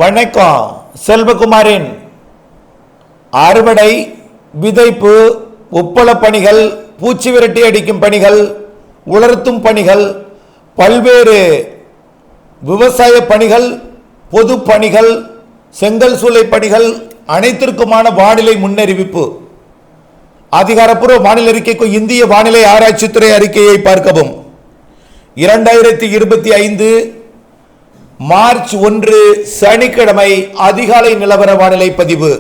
வணக்கம். செல்வகுமாரின் அறுவடை, விதைப்பு, உப்பள பணிகள், பூச்சி விரட்டி அடிக்கும் பணிகள், உலர்த்தும் பணிகள், பல்வேறு விவசாய பணிகள், பொது பணிகள், செங்கல் சூளை பணிகள் அனைத்திற்குமான வானிலை முன்னறிவிப்பு. அதிகாரப்பூர்வ வானிலை அறிக்கைக்கு இந்திய வானிலை ஆராய்ச்சித்துறை அறிக்கையை பார்க்கவும். 2025 மார்ச் 1 சனிக்கிழமை அதிகாலை நிலவர வானிலை பதிவு.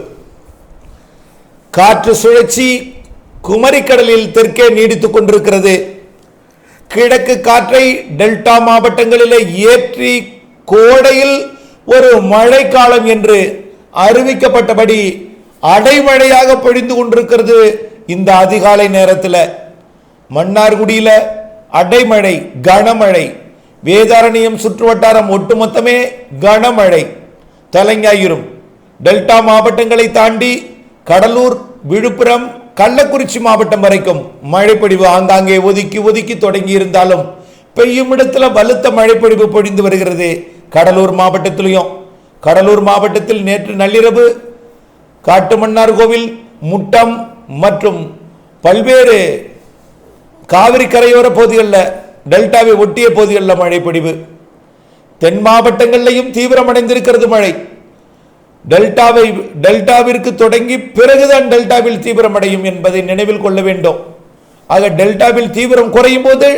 காற்று சுழற்சி குமரிக்கடலில் தெற்கே நீடித்துக் கொண்டிருக்கிறது. கிழக்கு காற்றை டெல்டா மாவட்டங்களிலே ஏற்றி கோடையில் ஒரு மழைக்காலம் என்று அறிவிக்கப்பட்டபடி அடைமழையாக பொழிந்து கொண்டிருக்கிறது. இந்த அதிகாலை நேரத்தில் மன்னார்குடியில் அடைமழை, கனமழை. வேதாரண்யம் சுற்றுவட்டாரம் ஒட்டுமொத்தமே கனமழை. தலைஞாயிறும் டெல்டா மாவட்டங்களை தாண்டி கடலூர், விழுப்புரம், கள்ளக்குறிச்சி மாவட்டம் வரைக்கும் மழைப்பொழிவு ஆங்காங்கே ஒதுக்கி ஒதுக்கி தொடங்கி இருந்தாலும் பெய்யும் இடத்துல பலத்த மழைப்பொழிவு பொழிந்து வருகிறது. கடலூர் மாவட்டத்திலையும், கடலூர் மாவட்டத்தில் நேற்று நள்ளிரவு காட்டுமன்னார் கோவில், முட்டம் மற்றும் பல்வேறு காவிரி கரையோர பகுதிகளில், டெல்டாவை ஒட்டிய பகுதிகளில் மழைப்பொழிவு. தென் மாவட்டங்களிலையும் தீவிரமடைந்திருக்கிறது மழை. டெல்டாவிற்கு தொடங்கி பிறகுதான் டெல்டாவில் தீவிரமடையும் என்பதை நினைவில் கொள்ள வேண்டும். ஆக டெல்டாவில் தீவிரம் குறையும் போது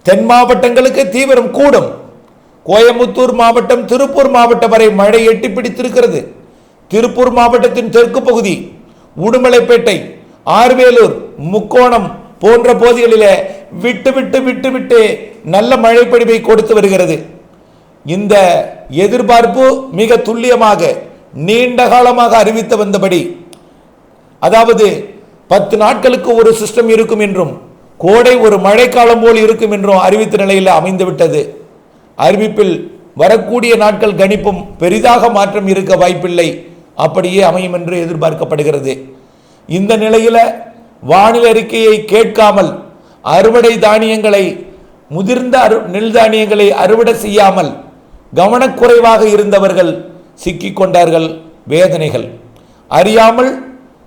தென் மாவட்டங்களுக்கு தீவிரம் கூடும். கோயம்புத்தூர் மாவட்டம், திருப்பூர் மாவட்டம் வரை மழை எட்டி பிடித்திருக்கிறது. திருப்பூர் மாவட்டத்தின் தெற்கு பகுதி, உடுமலைப்பேட்டை, ஆர்வேலூர், முக்கோணம் போன்ற பகுதிகளில் விட்டு விட்டு விட்டு விட்டு நல்ல மழைப்பொழிவை கொடுத்து வருகிறது. இந்த எதிர்பார்ப்பு மிக துல்லியமாக நீண்ட காலமாக அறிவித்து வந்தபடி, அதாவது 10 நாட்களுக்கு ஒரு சிஸ்டம் இருக்கும் என்றும் கோடை ஒரு மழைக்காலம் போல் இருக்கும் என்றும் அறிவித்த நிலையில் அமைந்துவிட்டது. அறிவிப்பில் வரக்கூடிய நாட்கள் கணிப்பும் பெரிதாக மாற்றம் இருக்க வாய்ப்பில்லை. அப்படியே அமையும் என்று எதிர்பார்க்கப்படுகிறது. இந்த நிலையில் வானிலை அறிக்கையை கேட்காமல் அறுவடை தானியங்களை, முதிர்ந்த நெல் தானியங்களை அறுவடை செய்யாமல் கவனக்குறைவாக இருந்தவர்கள் சிக்கிக்கொண்டார்கள். வேதனைகள் அறியாமல்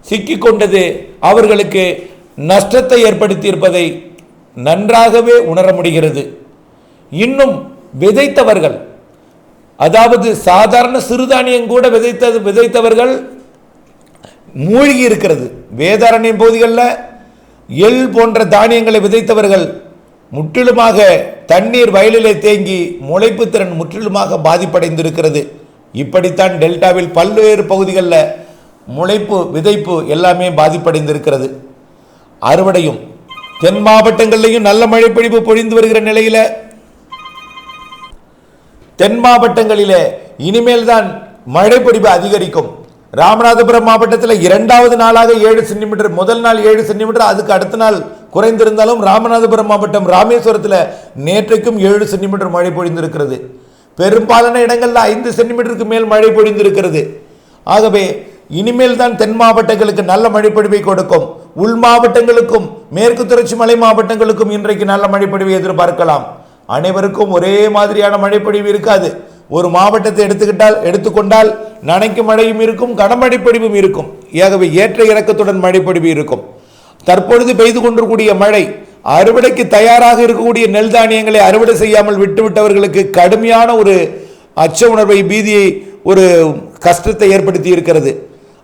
சிக்கிக்கொண்டது அவர்களுக்கு நஷ்டத்தை ஏற்படுத்தி இருப்பதை நன்றாகவே உணர முடிகிறது. இன்னும் விதைத்தவர்கள், அதாவது சாதாரண சிறுதானியம் கூட விதைத்தவர்கள் மூழ்கி இருக்கிறது. வேதாரண்யம் பகுதிகளில் எள் போன்ற தானியங்களை விதைத்தவர்கள் முற்றிலுமாக தண்ணீர் வயலிலே தேங்கி முளைப்பு திறன் முற்றிலுமாக பாதிப்படைந்திருக்கிறது. இப்படித்தான் டெல்டாவில் பல்வேறு பகுதிகளில் முளைப்பு, விதைப்பு எல்லாமே பாதிப்படைந்திருக்கிறது. அறுவடையும் தென் மாவட்டங்களிலேயும் நல்ல மழைப்பொழிவு பொழிந்து வருகிற நிலையில் தென் மாவட்டங்களிலே இனிமேல் தான் மழைப்பொழிவு அதிகரிக்கும். ராமநாதபுரம் மாவட்டத்தில் 2வது நாளாக 7 சென்டிமீட்டர், முதல் நாள் 7 சென்டிமீட்டர், அதுக்கு அடுத்த நாள் குறைந்திருந்தாலும் ராமநாதபுரம் மாவட்டம் ராமேஸ்வரத்தில் நேற்றைக்கும் 7 சென்டிமீட்டர் மழை பொழிந்திருக்கிறது. பெரும்பாலான இடங்களில் 5 சென்டிமீட்டருக்கு மேல் மழை பொழிந்திருக்கிறது. ஆகவே இனிமேல் தான் தென் மாவட்டங்களுக்கு நல்ல மழைப்பொழிவை கொடுக்கும். உள் மாவட்டங்களுக்கும் மேற்கு தொடர்ச்சி மலை மாவட்டங்களுக்கும் இன்றைக்கு நல்ல மழைப்பொழிவை எதிர்பார்க்கலாம். அனைவருக்கும் ஒரே மாதிரியான மழைப்பொழிவு இருக்காது. ஒரு மாவட்டத்தை எடுத்துக்கொண்டால் நனைக்கும் மழையும் இருக்கும், கனமழைப்பொழிவும் இருக்கும். ஆகவே ஏற்ற இறக்கத்துடன் மழைப்பொழிவு இருக்கும். தற்பொழுது பெய்து கொண்டிருக்கூடிய மழை அறுவடைக்கு தயாராக இருக்கக்கூடிய நெல் தானியங்களை அறுவடை செய்யாமல் விட்டுவிட்டவர்களுக்கு கடுமையான ஒரு அச்ச உணர்வை, பீதியை, ஒரு கஷ்டத்தை ஏற்படுத்தி இருக்கிறது.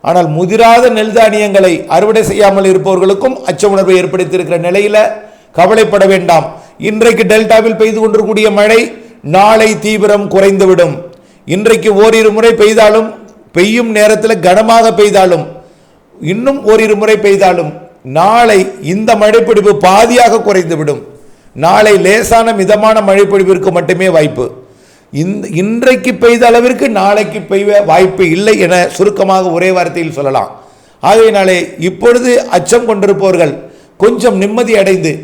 ஆனால் முதிராத நெல் தானியங்களை அறுவடை செய்யாமல் இருப்பவர்களுக்கும் அச்ச உணர்வை ஏற்படுத்தி இருக்கிற நிலையில் கவலைப்பட வேண்டாம். இன்றைக்கு டெல்டாவில் பெய்து கொண்டிருக்கூடிய மழை நாளை தீவிரம் குறைந்துவிடும். இன்றைக்கு ஓரிரு முறை பெய்தாலும், பெய்யும் நேரத்தில் கனமாக பெய்தாலும், இன்னும் ஓரிரு முறை பெய்தாலும் நாளை இந்த மழைப்பொழிவு பாதியாக குறைந்துவிடும். நாளை லேசான மிதமான மழைப்பொழிவிற்கு மட்டுமே வாய்ப்பு. இன்றைக்கு பெய்த அளவிற்கு நாளைக்கு பெய்ய வாய்ப்பு இல்லை என சுருக்கமாக ஒரே வார்த்தையில் சொல்லலாம். ஆகையினாலே இப்பொழுது அச்சம் கொண்டிருப்பவர்கள் கொஞ்சம் நிம்மதி அடைந்து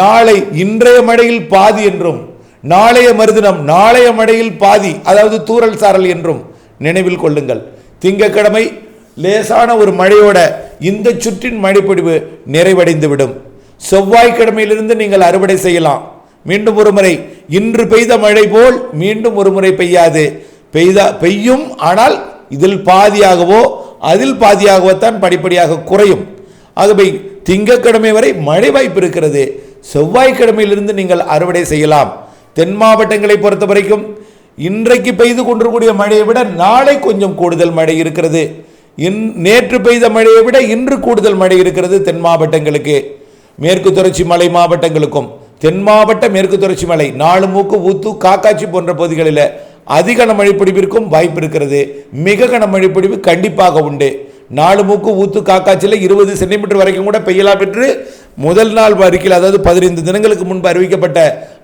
நாளை இன்றைய மழையில் பாதி என்றும், நாளைய மறுதினம் நாளைய மழையில் பாதி, அதாவது தூறல் சாரல் என்றும் நினைவில் கொள்ளுங்கள். திங்கட்கிழமை லேசான ஒரு மழையோட இந்த சுற்றின் மழைப்பொழிவு நிறைவடைந்துவிடும். செவ்வாய்க்கிழமையிலிருந்து நீங்கள் அறுவடை செய்யலாம். மீண்டும் ஒரு முறை இன்று பெய்த மழை போல் மீண்டும் ஒரு முறை பெய்யாது. பெய்யும். ஆனால் இதில் பாதியாகவோ அதில் பாதியாகவோ தான் படிப்படியாக குறையும். ஆகவே திங்கட்கிழமை வரை மழை வாய்ப்பு இருக்கிறது. செவ்வாய்க்கிழமையிலிருந்து நீங்கள் அறுவடை செய்யலாம். தென் மாவட்டங்களை பொறுத்த வரைக்கும் இன்றைக்கு பெய்து கொண்டிருக்கூடிய மழையை விட நாளை கொஞ்சம் கூடுதல் மழை இருக்கிறது. நேற்று பெய்த மழையை விட இன்று கூடுதல் மழை இருக்கிறது தென் மாவட்டங்களுக்கு. மேற்கு தொடர்ச்சி மலை மாவட்டங்களுக்கும் தென் மாவட்ட மேற்கு தொடர்ச்சி மலை, நாலுமூக்கு, ஊத்து, காக்காட்சி போன்ற பகுதிகளில் அதிக கனமழைப்பொழிவிற்கும் வாய்ப்பு இருக்கிறது. மிக கனமழைப்பொழிவு கண்டிப்பாக உண்டு. நாலுமூக்கு, ஊத்து, காக்காட்சியில் 20 சென்டிமீட்டர் வரைக்கும் கூட பெய்யலாம் என்று முதல் நாள் அறிக்கையில், அதாவது 15 தினங்களுக்கு முன்பு அறிவிக்கப்பட்ட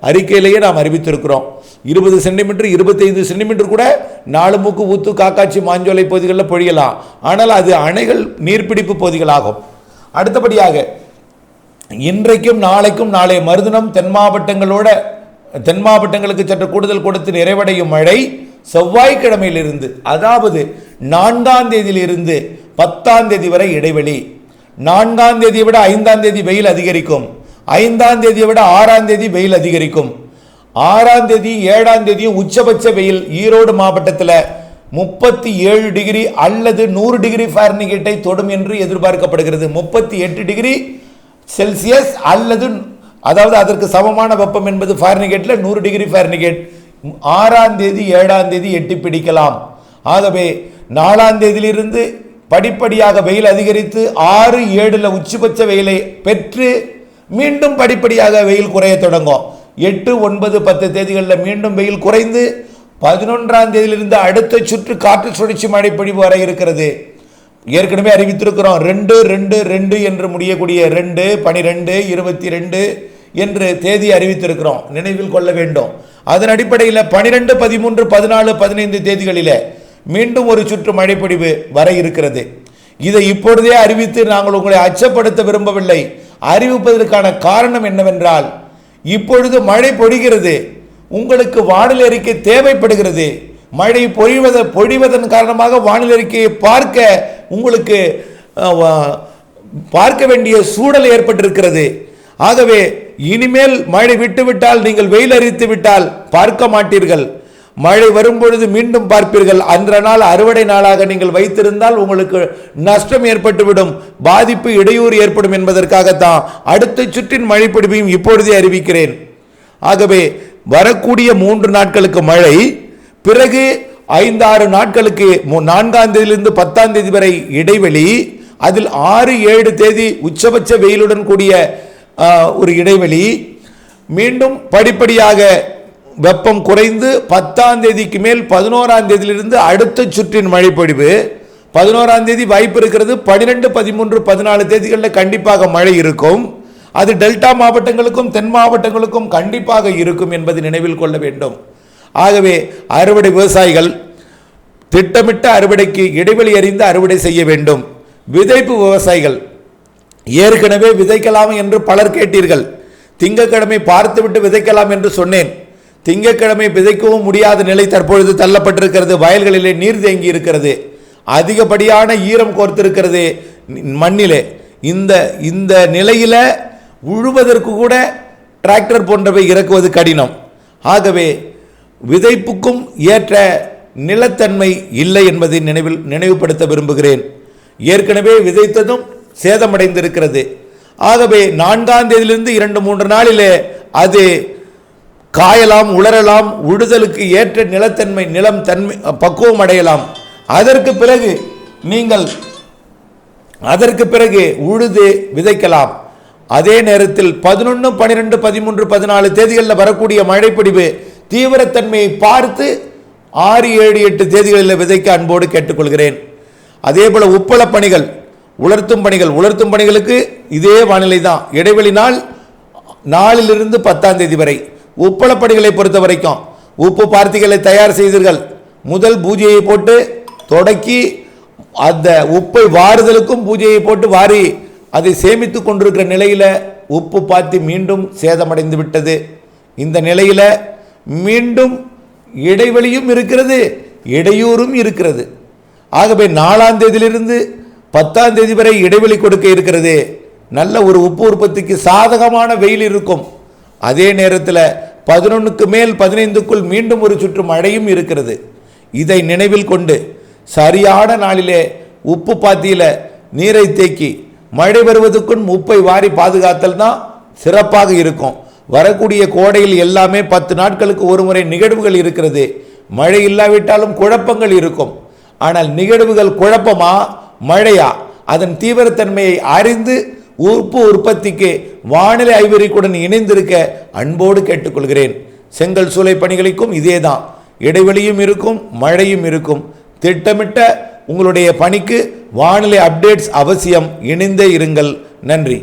அறிக்கையிலேயே நாம் அறிவித்திருக்கிறோம். 20 சென்டிமீட்டர் 25 சென்டிமீட்டர் கூட நாலுமூக்கு, ஊத்து, காக்காட்சி, மாஞ்சோலை பகுதிகளில் பொழியலாம். ஆனால் அது அணைகள் நீர்பிடிப்பு பகுதிகளாகும். அடுத்தபடியாக இன்றைக்கும் நாளைக்கும் நாளைய மறுதினம் தென் மாவட்டங்களுக்கு சற்று கூடுதல் கொடுத்து நிறைவடையும் மழை செவ்வாய்க்கிழமையிலிருந்து, அதாவது 4ஆம் தேதியிலிருந்து 10ஆம் தேதி வரை இடைவெளி. 4ஆம் தேதியை விட 5ஆம் தேதி வெயில் அதிகரிக்கும். 5ஆம் தேதியை விட 6ஆம் தேதி வெயில் அதிகரிக்கும். 6ஆம் தேதி 7ஆம் தேதியும் உச்சபட்ச வெயில் ஈரோடு மாவட்டத்தில் 37 டிகிரி அல்லது 100 டிகிரி ஃபாரன்ஹீட்டை தொடும் என்று எதிர்பார்க்கப்படுகிறது. 38 டிகிரி செல்சியஸ் அல்லது அதாவது அதற்கு சமமான வெப்பம் என்பது ஃபாரன்ஹீட்டில் 100 டிகிரி ஃபாரன்ஹீட் 6ஆம் தேதி 7ஆம் தேதி எட்டி பிடிக்கலாம். ஆகவே 4ஆம் தேதியிலிருந்து படிப்படியாக வெயில் அதிகரித்து 6, 7 உச்சபட்ச வெயிலை பெற்று மீண்டும் படிப்படியாக வெயில் குறைய தொடங்கும். 8, 9, 10 தேதிகளில் மீண்டும் வெயில் குறைந்து 11ஆம் தேதியிலிருந்து அடுத்த சுற்று காற்று சுழற்சி மழை பொழிவு வர இருக்கிறது. ஏற்கனவே அறிவித்திருக்கிறோம். 2, 2, 2 என்று முடியக்கூடிய 2, 12, 22 என்று தேதி அறிவித்திருக்கிறோம், நினைவில் கொள்ள வேண்டும். அதன் அடிப்படையில் 12, 13, 14, 15 தேதிகளில் மீண்டும் ஒரு சுற்று மழைப்பொழிவு வர இருக்கிறது. இதை இப்பொழுதே அறிவித்து நாங்கள் உங்களை அச்சப்படுத்த விரும்பவில்லை. அறிவிப்பதற்கான காரணம் என்னவென்றால், இப்பொழுது மழை பொழிகிறது, உங்களுக்கு வானிலை அறிக்கை தேவைப்படுகிறது. மழை பொழிவதன் காரணமாக வானிலை அறிக்கையை உங்களுக்கு பார்க்க வேண்டிய சூழல் ஏற்பட்டிருக்கிறது. ஆகவே இனிமேல் மழை விட்டுவிட்டால், நீங்கள் வெயில் அறிவித்து விட்டால் பார்க்க மாட்டீர்கள். மழை வரும்பொழுது மீண்டும் பார்ப்பீர்கள். அன்ற நாள் அறுவடை நாளாக நீங்கள் வைத்திருந்தால் உங்களுக்கு நஷ்டம் ஏற்பட்டுவிடும், பாதிப்பு, இடையூறு ஏற்படும் என்பதற்காகத்தான் அடுத்த சுற்றின் மழைப்பொழிவையும் இப்பொழுதே அறிவிக்கிறேன். ஆகவே வரக்கூடிய 3 நாட்களுக்கு மழை, பிறகு 5, 6 நாட்களுக்கு 4ஆம் தேதியிலிருந்து 10ஆம் தேதி வரை இடைவெளி, அதில் 6, 7 தேதி உச்சபட்ச வெயிலுடன் கூடிய ஒரு இடைவெளி, மீண்டும் படிப்படியாக வெப்பம் குறைந்து 10ஆம் தேதிக்கு மேல் 11ஆம் தேதியிலிருந்து அடுத்த சுற்றின் மழைப்பொழிவு. 11ஆம் தேதி வாய்ப்பு இருக்கிறது. 12, 13, 14 தேதிகளில் கண்டிப்பாக மழை இருக்கும். அது டெல்டா மாவட்டங்களுக்கும் தென் மாவட்டங்களுக்கும் கண்டிப்பாக இருக்கும் என்பதை நினைவில் கொள்ள வேண்டும். ஆகவே அறுவடை விவசாயிகள் திட்டமிட்ட அறுவடைக்கு இடைவெளி அறிந்து அறுவடை செய்ய வேண்டும். விதைப்பு விவசாயிகள் ஏற்கனவே விதைக்கலாம் என்று பலர் கேட்டீர்கள். திங்கட்கிழமை பார்த்துவிட்டு விதைக்கலாம் என்று சொன்னேன். திங்கட்கிழமை விதைக்கவும் முடியாத நிலை தற்பொழுது தள்ளப்பட்டிருக்கிறது. வயல்களிலே நீர் தேங்கி இருக்கிறது, அதிகப்படியான ஈரம் கோர்த்திருக்கிறது மண்ணிலே. இந்த நிலையில உழுவதற்கு கூட டிராக்டர் போன்றவை இறக்குவது கடினம். ஆகவே விதைப்புக்கும் ஏற்ற நிலத்தன்மை இல்லை என்பதை நினைவுபடுத்த விரும்புகிறேன். ஏற்கனவே விதைத்ததும் சேதமடைந்திருக்கிறது. ஆகவே 4ஆம் தேதியிலிருந்து 2-3 நாளிலே அது காயலாம், உலரலாம், உழுதலுக்கு ஏற்ற நிலம் தன்மை பக்குவம் அடையலாம். அதற்கு பிறகு உழுது விதைக்கலாம். அதே நேரத்தில் 11, 12, 13, 14 தேதிகளில் வரக்கூடிய மழைப்பொழிவு தீவிரத்தன்மையை பார்த்து 6, 7, 8 தேதிகளில் விதைக்க அன்போடு கேட்டுக்கொள்கிறேன். அதே போல உப்பள பணிகள், உலர்த்தும் பணிகளுக்கு இதே வானிலை தான். இடைவெளி நாள் 4லிருந்து 10ஆம் தேதி வரை. உப்பள பணிகளை பொறுத்த வரைக்கும் உப்பு பார்த்திகளை தயார் செய்தீர்கள். முதல் பூஜையை போட்டு தொடக்கி அந்த உப்பை வாறுதலுக்கும் பூஜையை போட்டு வாரி அதை சேமித்து கொண்டிருக்கிற நிலையில் உப்பு பார்த்து மீண்டும் சேதமடைந்து விட்டது. இந்த நிலையில் மீண்டும் இடைவெளியும் இருக்கிறது, இடையூறும் இருக்கிறது. ஆகவே 4ஆம் தேதியிலிருந்து 10ஆம் தேதி வரை இடைவெளி கொடுக்க இருக்கிறது. நல்ல ஒரு உப்பு உற்பத்திக்கு சாதகமான வெயில் இருக்கும். அதே நேரத்தில் 11க்கு மேல் 15க்குள் மீண்டும் ஒரு சுற்று மழையும் இருக்கிறது. இதை நினைவில் கொண்டு சரியான நாளிலே உப்பு பாத்தியில நீரை தேக்கி மழை வருவதற்கும் உப்பை வாரி பாதுகாத்தல் தான் சிறப்பாக இருக்கும். வரக்கூடிய கோடையில் எல்லாமே 10 நாட்களுக்கு ஒரு முறை நிகழ்வுகள் இருக்கிறது. மழை இல்லாவிட்டாலும் குழப்பங்கள் இருக்கும். ஆனால் நிகழ்வுகள் குழப்பமா மழையா, அதன் தீவிரத்தன்மையை அறிந்து உப்பு உற்பத்திக்கு வானிலை ஆய்வறிக்கையுடன் இணைந்திருக்க அன்போடு கேட்டுக்கொள்கிறேன். செங்கல் சூளை பணிகளுக்கும் இதேதான், இடைவெளியும் இருக்கும், மழையும் இருக்கும். திட்டமிட்ட உங்களுடைய பணிக்கு வானிலை அப்டேட்ஸ் அவசியம். இணைந்தே இருங்கள். நன்றி.